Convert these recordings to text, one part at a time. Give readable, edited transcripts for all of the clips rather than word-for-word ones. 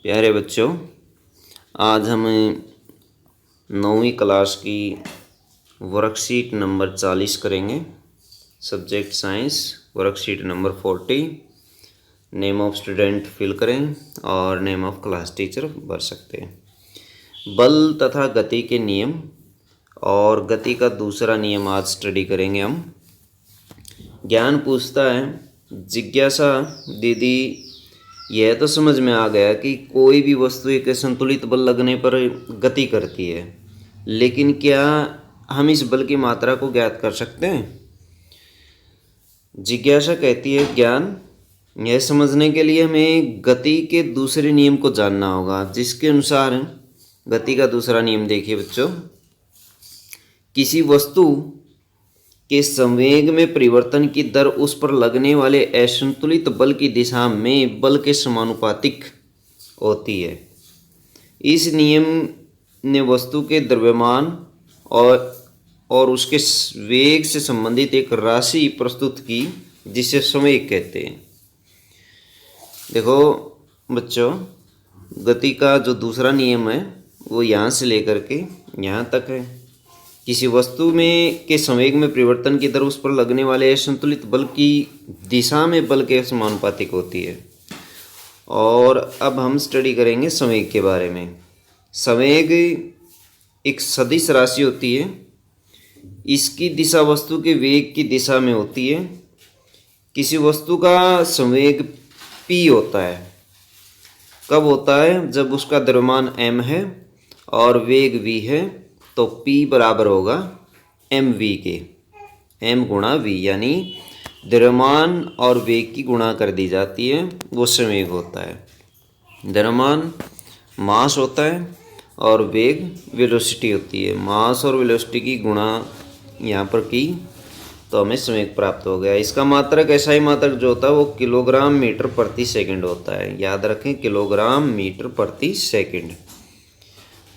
प्यारे बच्चों, आज हम 9वीं क्लास की वर्कशीट नंबर 40 करेंगे। Subject science, worksheet number 40। Name of student फिल करें और नेम ऑफ क्लास टीचर भर सकते हैं। बल तथा गति के नियम और गति का दूसरा नियम आज स्टडी करेंगे हम। ज्ञान पूछता है, जिज्ञासा दीदी यह तो समझ में आ गया कि कोई भी वस्तु एक संतुलित बल लगने पर गति करती है, लेकिन क्या हम इस बल की मात्रा को ज्ञात कर सकते हैं? जिज्ञासा कहती है, ज्ञान यह समझने के लिए हमें गति के दूसरे नियम को जानना होगा, जिसके अनुसार गति का दूसरा नियम देखिए बच्चों, किसी वस्तु के संवेग में परिवर्तन की दर उस पर लगने वाले असंतुलित बल की दिशा में बल के समानुपातिक होती है। इस नियम ने वस्तु के द्रव्यमान और उसके वेग से संबंधित एक राशि प्रस्तुत की, जिसे संवेग कहते हैं। देखो बच्चों, गति का जो दूसरा नियम है वो यहाँ से लेकर के यहाँ तक है। किसी वस्तु में के संवेग में परिवर्तन की दर उस पर लगने वाले असंतुलित बल की दिशा में बल के समानुपातिक होती है। और अब हम स्टडी करेंगे संवेग के बारे में। संवेग एक सदिश राशि होती है। इसकी दिशा वस्तु के वेग की दिशा में होती है। किसी वस्तु का संवेग p होता है। कब होता है? जब उसका द्रव्यमान m है और वेग v है, तो p बराबर होगा mv के, m गुणा v, यानी द्रव्यमान और वेग की गुणा कर दी जाती है, वो संवेग होता है। द्रव्यमान मास होता है और वेग वेलोसिटी होती है। मास और वेलोसिटी की गुणा यहाँ पर की तो हमें संवेग प्राप्त हो गया। इसका मात्रक, SI मात्रक जो होता है वो किलोग्राम मीटर प्रति सेकंड होता है। याद रखें, किलोग्राम मीटर प्रति सेकंड।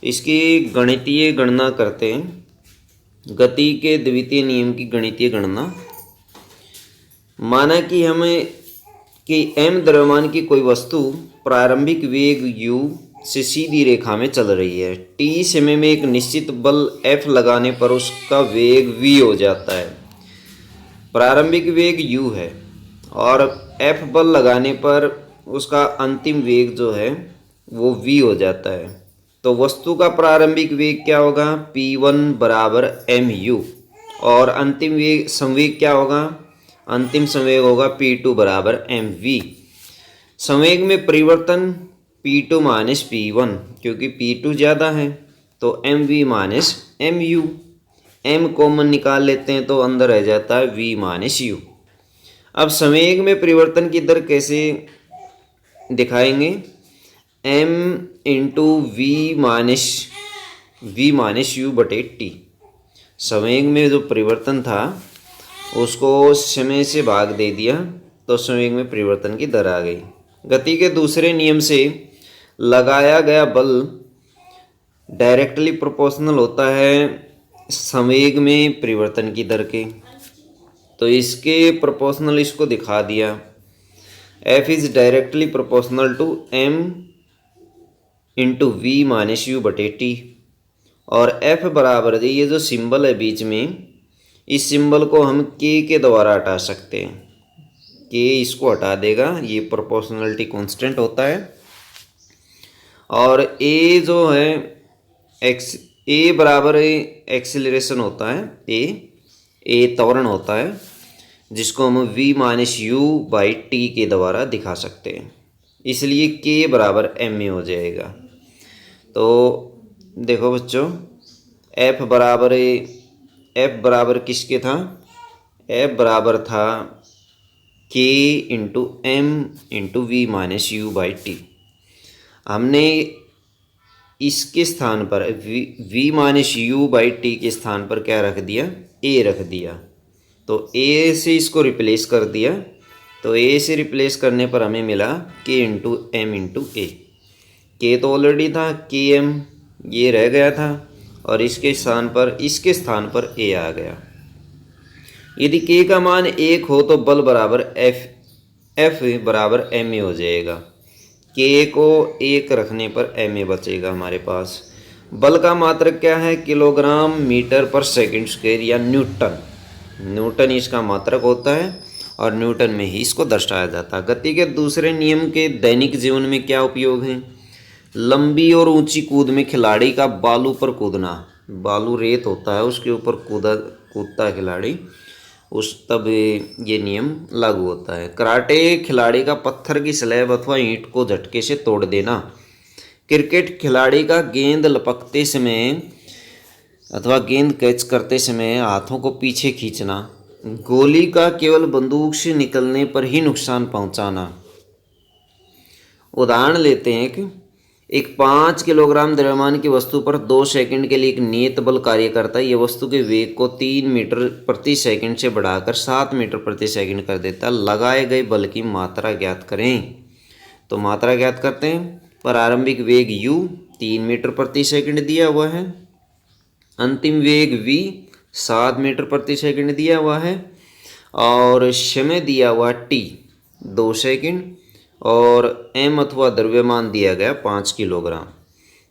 इसकी गणितीय गणना करते हैं। गति के द्वितीय नियम की गणितीय गणना। माना कि m द्रव्यमान की कोई वस्तु प्रारंभिक वेग u से सीधी रेखा में चल रही है। t समय में एक निश्चित बल F लगाने पर उसका वेग v हो जाता है। प्रारंभिक वेग u है और F बल लगाने पर उसका अंतिम वेग जो है वो v हो जाता है। तो वस्तु का प्रारंभिक वेग क्या होगा? p1 बराबर mu और अंतिम वेग संवेग क्या होगा? अंतिम संवेग होगा p2 बराबर mv। संवेग में परिवर्तन p2 माइनस p1, क्योंकि p2 ज़्यादा है, तो mv minus mu। m common निकाल लेते हैं तो अंदर रह जाता है v माइनस u। अब संवेग में परिवर्तन की दर कैसे दिखाएंगे? m into v minus u बटे टी। संवेग में जो परिवर्तन था उसको समय से भाग दे दिया तो संवेग में परिवर्तन की दर आ गई। गति के दूसरे नियम से लगाया गया बल डायरेक्टली प्रोपोर्शनल होता है संवेग में परिवर्तन की दर के। तो इसके प्रोपोर्शनल इसको दिखा दिया। F is directly proportional to m into v minus u बटे टी। और F बराबर है, ये जो सिंबल है बीच में, इस सिंबल को हम K के द्वारा हटा सकते हैं। K इसको हटा देगा, ये प्रोपोर्शनलिटी कांस्टेंट होता है। और A जो है A बराबर एक्सीलरेशन होता है, A त्वरण होता है, जिसको हम v minus u by t के द्वारा दिखा सकते हैं। इसलिए K बराबर ma हो जाएगा। तो देखो बच्चों, F बराबर किसके था? F बराबर था K into m into v minus u by t. हमने इसके स्थान पर v minus u by t के स्थान पर क्या रख दिया? A रख दिया। तो A से इसको रिप्लेस कर दिया, तो A से रिप्लेस करने पर हमें मिला K इंटू एम इंटू ए। K तो ऑलरेडी था, Km ये रह गया था और इसके स्थान पर A आ गया। यदि K का मान 1 हो तो बल बराबर F बराबर ma हो जाएगा। के को 1 रखने पर एम ए बचेगा हमारे पास। बल का मात्रक क्या है? किलोग्राम मीटर पर सेकंड स्क्वायर या न्यूटन। न्यूटन इसका मात्रक होता है और न्यूटन में ही इसको दर्शाया जाता है। गति के दूसरे नियम के दैनिक जीवन में क्या उपयोग है? लंबी और ऊंची कूद में खिलाड़ी का बालू पर कूदना। बालू रेत होता है, उसके ऊपर कूदता है खिलाड़ी, उस तब ये नियम लागू होता है। कराटे खिलाड़ी का पत्थर की स्लैब अथवा ईंट को झटके से तोड़ देना। क्रिकेट खिलाड़ी का गेंद लपकते समय अथवा गेंद कैच करते समय हाथों को पीछे खींचना। गोली का केवल बंदूक से निकलने पर ही नुकसान पहुंचाना। उदाहरण लेते हैं कि एक 5 किलोग्राम द्रव्यमान की वस्तु पर 2 सेकंड के लिए एक नियत बल कार्य करता है। यह वस्तु के वेग को 3 मीटर प्रति सेकंड से बढ़ाकर 7 मीटर प्रति सेकंड कर देता है। लगाए गए बल की मात्रा ज्ञात करें। तो मात्रा ज्ञात करते हैं। प्रारंभिक वेग u 3 मीटर प्रति सेकंड दिया हुआ है, अंतिम वेग v 7 मीटर प्रति सेकंड दिया हुआ है, और समय दिया हुआ t 2 सेकंड, और m अथवा द्रव्यमान दिया गया 5 किलोग्राम।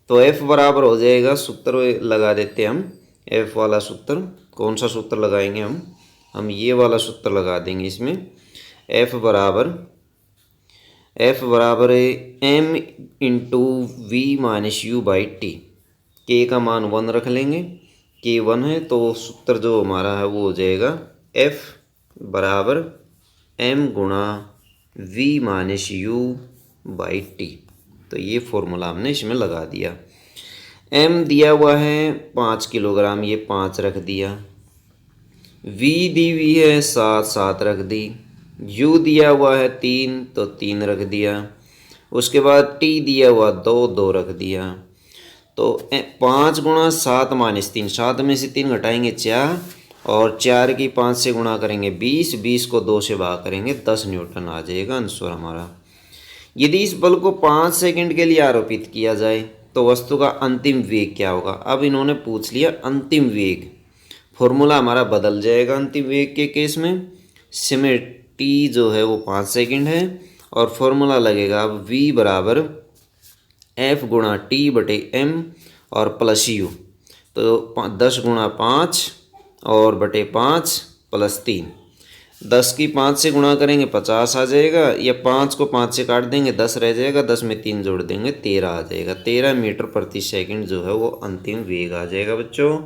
तो F बराबर हो जाएगा, सूत्र लगा देते हैं हम। F वाला सूत्र, कौन सा सूत्र लगाएंगे हम ये वाला सूत्र लगा देंगे इसमें। F बराबर m into v minus u by t. K का मान 1 रख लेंगे, K 1 है, तो सूत्र जो हमारा है वो हो जाएगा F बराबर m गुणा v minus u by T. तो ये फॉर्मूला हमने इसमें लगा दिया। m दिया हुआ है 5 किलोग्राम, ये 5 रख दिया। v दी हुई है 7 रख दी। u दिया हुआ है 3, तो 3 रख दिया। उसके बाद t दिया हुआ 2 रख दिया। तो 5 गुणा 7 माइनस 3, 7 में से 3 घटाएंगे 4, और 4 की 5 से गुणा करेंगे 20, 20 को 2 से भाग करेंगे 10 न्यूटन आ जाएगा आंसर हमारा। यदि इस बल को 5 सेकंड के लिए आरोपित किया जाए तो वस्तु का अंतिम वेग क्या होगा? अब इन्होंने पूछ लिया अंतिम वेग, फॉर्मूला हमारा बदल जाएगा अंतिम वेग के केस में। समय t जो है वो 5 सेकंड है, और फॉर्मूला लगेगा अब v बराबर f गुणा t बटे m और प्लस u। तो 10 गुणा 5 और बटे 5 प्लस 3, 10 की 5 से गुणा करेंगे 50 आ जाएगा, या 5 को 5 से काट देंगे 10 रह जाएगा, 10 में 3 जोड़ देंगे 13 आ जाएगा। 13 मीटर प्रति सेकंड जो है वो अंतिम वेग आ जाएगा। बच्चों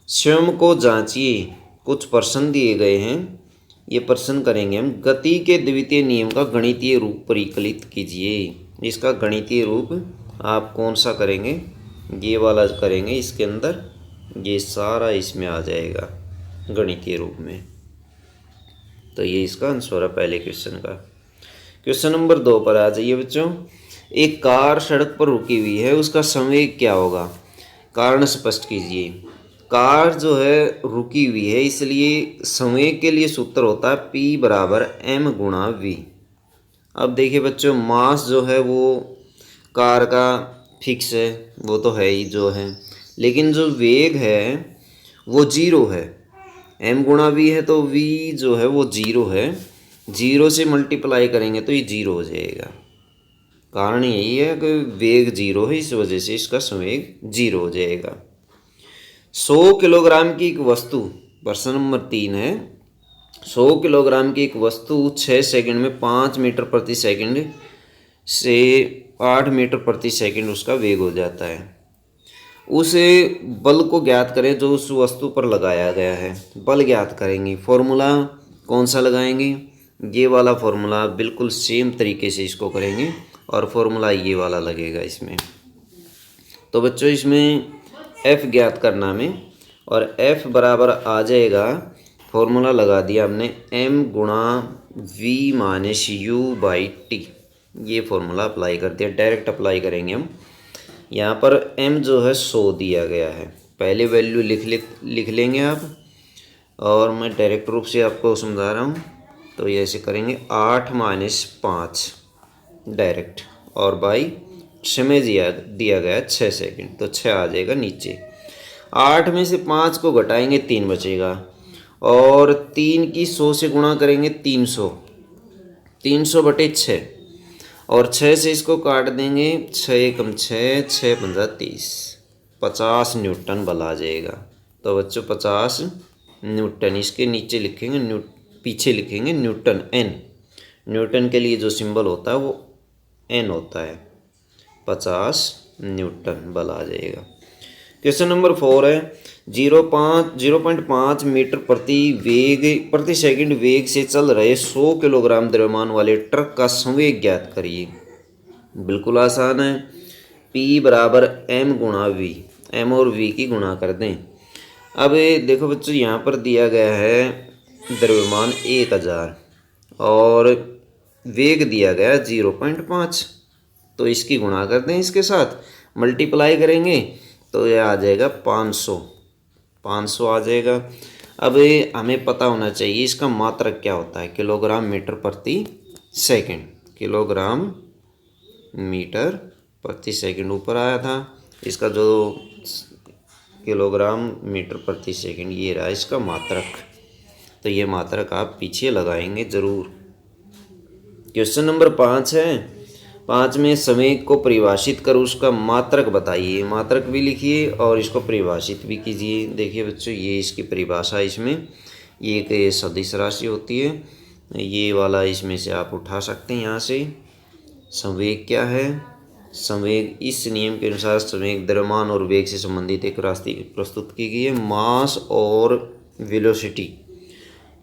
स्वयं को जांचिए, कुछ प्रश्न दिए गए हैं, ये प्रश्न करेंगे हम। गति के द्वितीय नियम का गणितीय रूप परिकलित कीजिए। इसका गणितीय रूप आप कौन सा करेंगे? ये वाला करेंगे, इसके अंदर ये सारा इसमें आ जाएगा गणितीय रूप में। तो ये इसका आंसर है पहले क्वेश्चन का। क्वेश्चन नंबर 2 पर आ जाइए बच्चों। एक कार सड़क पर रुकी हुई है, उसका संवेग क्या होगा? कारण स्पष्ट कीजिए। कार जो है रुकी हुई है, इसलिए संवेग के लिए सूत्र होता है P बराबर m गुणा v। अब देखिए बच्चों, मास जो है वो कार का फिक्स है, वो तो है ही जो है, लेकिन जो वेग है वो 0 है। m गुणा v है, तो v जो है वो 0 है। 0 से मल्टीप्लाई करेंगे तो ये 0 हो जाएगा। कारण यही है कि वेग 0 है, इस वजह से इसका संवेग 0 हो जाएगा। 100 किलोग्राम की एक वस्तु, प्रश्न नंबर 3 है, 100 किलोग्राम की एक वस्तु 6 सेकंड में 5 मीटर प्रति सेकंड से 8 मीटर प्रति सेकंड उसका वेग हो जाता है। उसे बल को ज्ञात करें जो उस वस्तु पर लगाया गया है। बल ज्ञात करेंगे, फॉर्मूला कौन सा लगाएंगे? ये वाला फॉर्मूला बिल्कुल सेम तरीके से इसको करेंगे, और फॉर्मूला ये वाला लगेगा इसमें। तो बच्चों इसमें F ज्ञात करना में, और F बराबर आ जाएगा, फॉर्मूला लगा दिया हमने, m गुणा v minus u by T. ये फॉर्मूला अप्लाई कर दिया, डायरेक्ट अप्लाई करेंगे हम। यहाँ पर m जो है 100 दिया गया है, पहले वैल्यू लिख लेंगे आप, और मैं डायरेक्ट रूप से आपको समझा रहा हूँ। तो ये ऐसे करेंगे 8 माइनस 5 डायरेक्ट, और बाई समय दिया गया 6 सेकंड, तो 6 आ जाएगा नीचे। 8 में से 5 को घटाएंगे 3 बचेगा, और 3 की 100 से गुणा करेंगे 300, 300 बटे 6। और 6 से इसको काट देंगे, 6 एकम 6, 6 पंजा 30, 50 न्यूटन बल आ जाएगा। तो बच्चों 50 न्यूटन, इसके नीचे लिखेंगे पीछे लिखेंगे न्यूटन, एन। न्यूटन के लिए जो सिंबल होता है वो एन होता है। 50 न्यूटन बल आ जाएगा। क्वेश्चन नंबर 4 है 0.5 मीटर प्रति सेकंड वेग से चल रहे 100 किलोग्राम द्रव्यमान वाले ट्रक का संवेग ज्ञात करिए। बिल्कुल आसान है। P बराबर m गुणा v, m और v की गुणा कर दें। अब देखो बच्चों, यहाँ पर दिया गया है द्रव्यमान 1000 और वेग दिया गया 0.5, तो इसकी गुणा कर दें, इसके साथ मल्टीप्लाई करेंगे तो यह आ जाएगा 500 आ जाएगा। अब हमें पता होना चाहिए इसका मात्रक क्या होता है, किलोग्राम मीटर प्रति सेकंड। किलोग्राम मीटर प्रति सेकंड ऊपर आया था, इसका जो किलोग्राम मीटर प्रति सेकंड ये रहा इसका मात्रक। तो ये मात्रक आप पीछे लगाएंगे ज़रूर। क्वेश्चन नंबर 5 है, 5 में संवेग को परिभाषित कर उसका मात्रक बताइए। मात्रक भी लिखिए और इसको परिभाषित भी कीजिए। देखिए बच्चों, ये इसकी परिभाषा, इसमें ये एक सदिश राशि होती है, ये वाला इसमें से आप उठा सकते हैं यहाँ से। संवेग क्या है? संवेग इस नियम के अनुसार संवेग द्रव्यमान और वेग से संबंधित एक राशि प्रस्तुत की गई है। मास और वेलोसिटी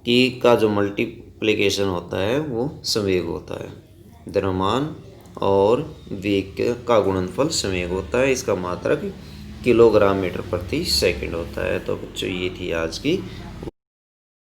की का जो मल्टीप्लिकेशन होता है वो संवेग होता है। द्रव्यमान और वेग का गुणनफल संवेग होता है। इसका मात्रक किलोग्राम मीटर प्रति सेकंड होता है। तो बच्चों, ये थी आज की